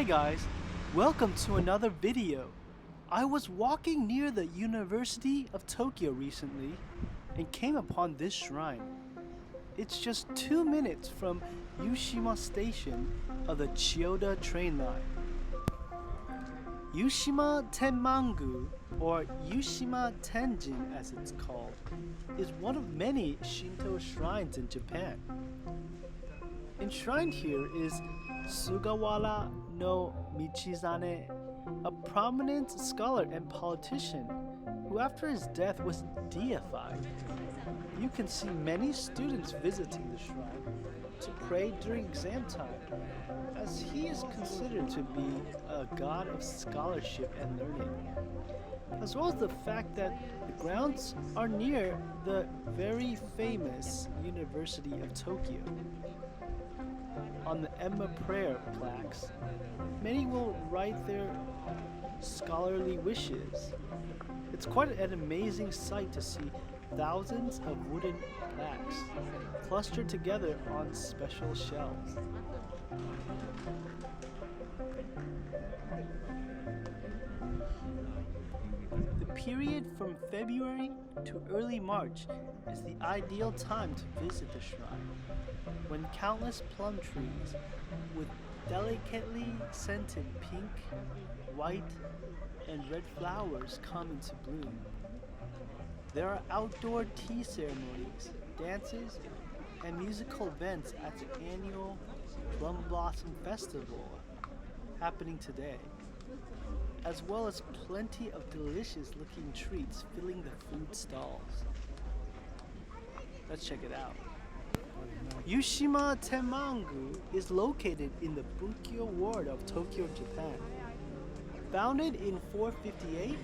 Hey guys, welcome to another video. I was walking near the University of Tokyo recently and came upon this shrine. It's just 2 minutes from Yushima Station of the Chiyoda train line. Yushima Tenmangu, or Yushima Tenjin as it's called, is one of many Shinto shrines in Japan. Enshrined here is Sugawara no Michizane, a prominent scholar and politician who after his death was deified. You can see many students visiting the shrine to pray during exam time, as he is considered to be a god of scholarship and learning, as well as the fact that the grounds are near the very famous University of Tokyo. On the Emma prayer plaques, many will write their scholarly wishes. It's quite an amazing sight to see thousands of wooden plaques clustered together on special shelves. The period from February to early March is the ideal time to visit the shrine, when countless plum trees with delicately scented pink, white, and red flowers come into bloom. There are outdoor tea ceremonies, dances, and musical events at the annual Plum Blossom Festival happening today, as well as plenty of delicious looking treats filling the food stalls. Let's check it out. Yushima Tenmangu is located in the Bunkyo ward of Tokyo, Japan. Founded in 458,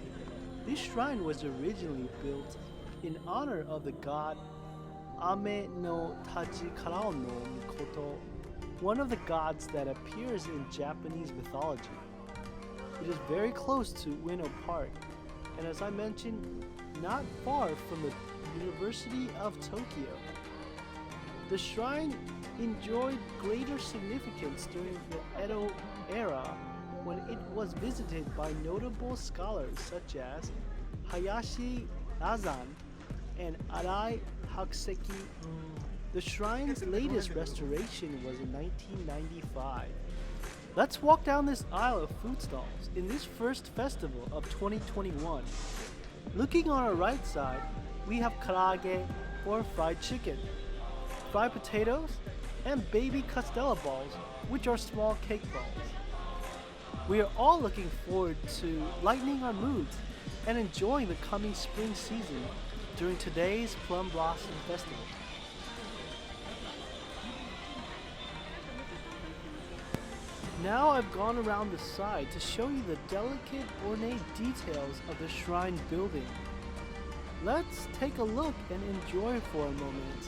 this shrine was originally built in honor of the god Ame no Tachikarao no Mikoto, one of the gods that appears in Japanese mythology. It is very close to Ueno Park, and as I mentioned, not far from the University of Tokyo. The shrine enjoyed greater significance during the Edo era, when it was visited by notable scholars such as Hayashi Razan and Arai Hakuseki. The shrine's latest restoration was in 1995. Let's walk down this aisle of food stalls in this first festival of 2021. Looking on our right side, we have karage or fried chicken, fried potatoes, and baby castella balls, which are small cake balls. We are all looking forward to lightening our moods and enjoying the coming spring season during today's Plum Blossom Festival. Now I've gone around the side to show you the delicate, ornate details of the shrine building. Let's take a look and enjoy for a moment.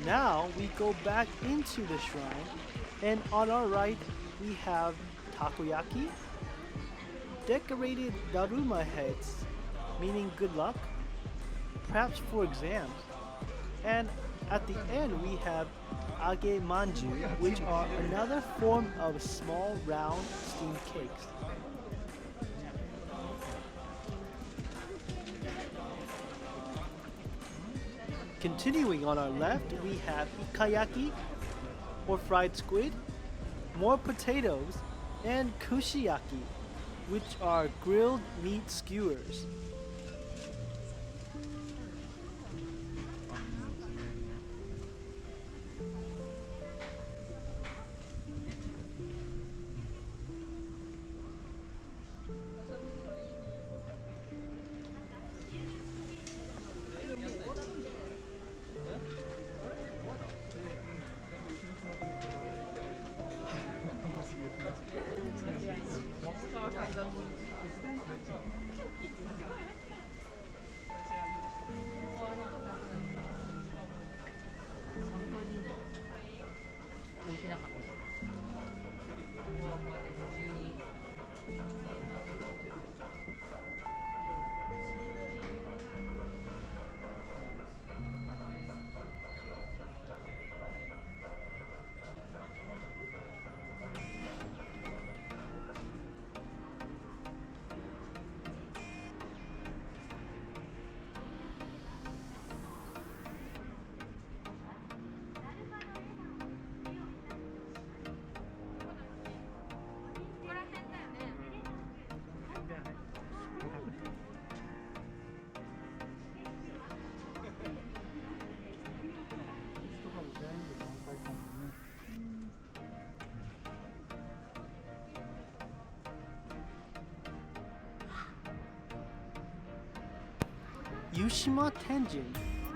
Now we go back into the shrine, and on our right we have takoyaki, decorated daruma heads, meaning good luck, perhaps for exams, and at the end we have age manju, which are another form of small round steamed cakes. Continuing on our left, we have ikayaki, or fried squid, more potatoes, and kushiyaki, which are grilled meat skewers. Yushima Tenjin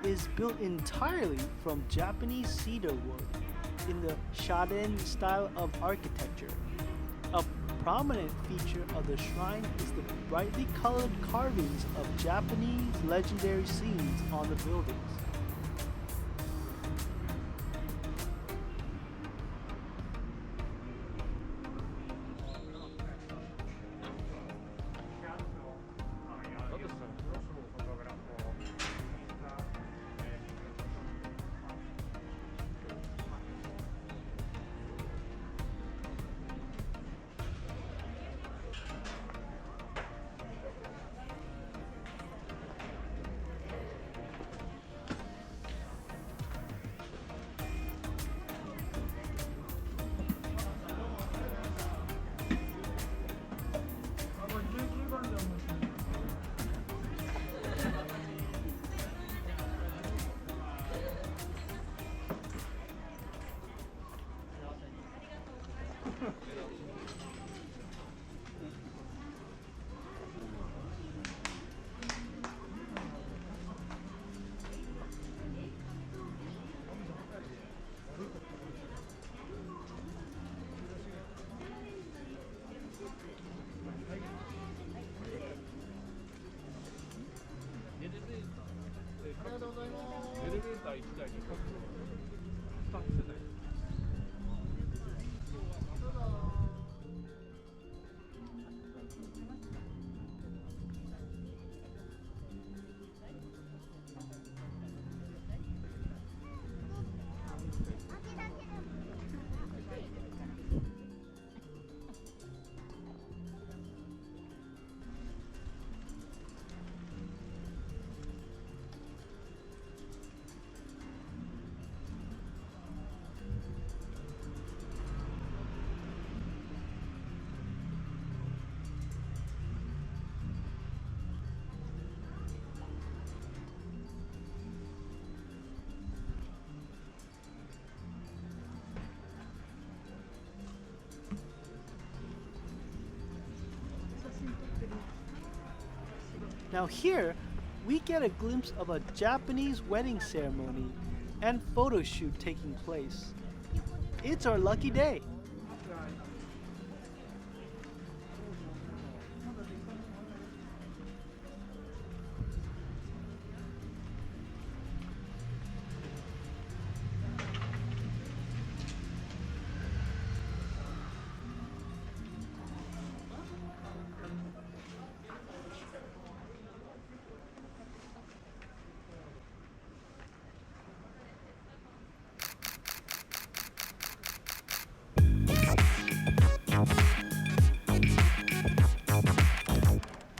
is built entirely from Japanese cedar wood in the Shoden style of architecture. A prominent feature of the shrine is the brightly colored carvings of Japanese legendary scenes on the buildings. Now here, we get a glimpse of a Japanese wedding ceremony and photo shoot taking place. It's our lucky day.